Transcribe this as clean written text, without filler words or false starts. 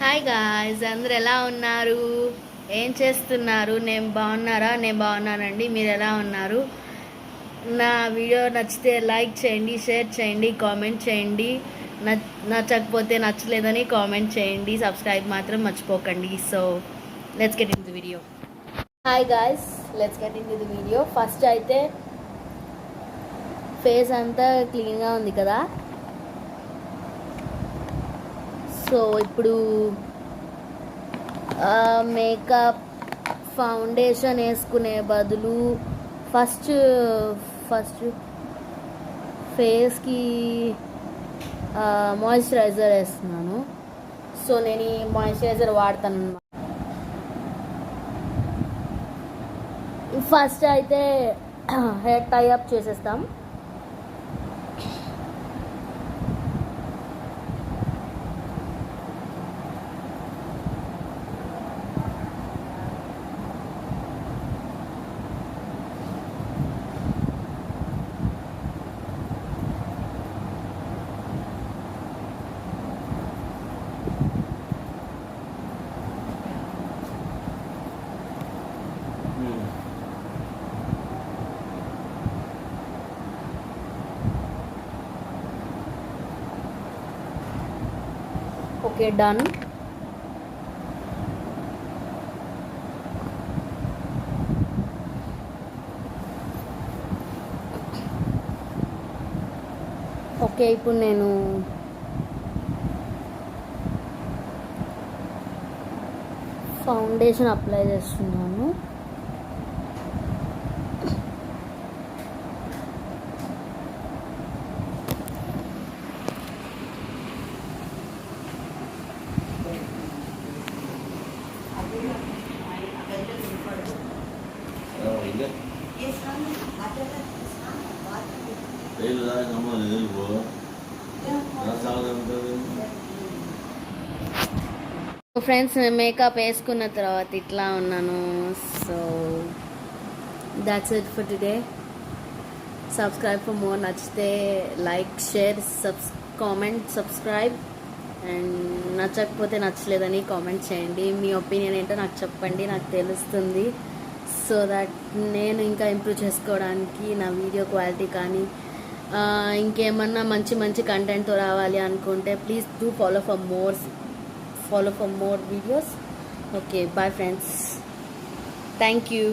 Hi guys, అందరు ఎలా ఉన్నారు? ఏం చేస్తున్నారు? నేను బాగున్నానండి. మీరు ఎలా ఉన్నారు? నా వీడియో నచ్చితే లైక్ చేయండి, షేర్ చేయండి, కామెంట్ చేయండి. నచ్చకపోతే నచ్చలేదని కామెంట్ చేయండి. సబ్స్క్రైబ్ మాత్రం మర్చిపోకండి. So let's get in the video. Hi guys, let's get in the video. First అయితే ఫేస్ అంతా క్లీన్గా ఉంది కదా. సో ఇప్పుడు మేకప్ ఫౌండేషన్ వేసుకునే బదులు ఫస్ట్ ఫేస్కి మాయిశ్చరైజర్ వేస్తున్నాను. సో నేను ఈ మాయిశ్చరైజర్ వాడతాను అన్నమాట. ఫస్ట్ అయితే హెయిర్ టై అప్ చేసేస్తాం. Okay, done. ఓకే, ఇప్పుడు నేను ఫౌండేషన్ అప్లై చేస్తున్నాను. ఫ్రెండ్స్, మేకప్ వేసుకున్న తర్వాత ఇట్లా ఉన్నాను. So that's it for today. Subscribe for more. నచ్చితే like, share, comment, subscribe. And నచ్చకపోతే నచ్చలేదని కామెంట్ చేయండి. మీ ఒపీనియన్ ఏంటో నాకు చెప్పండి, నాకు తెలుస్తుంది. సో దట్ నేను ఇంకా ఇంప్రూవ్ చేసుకోవడానికి నా వీడియో క్వాలిటీ కానీ ఇంకేమన్నా మంచి మంచి కంటెంట్తో రావాలి అనుకుంటే please do follow for more videos. Okay, bye friends. Thank you.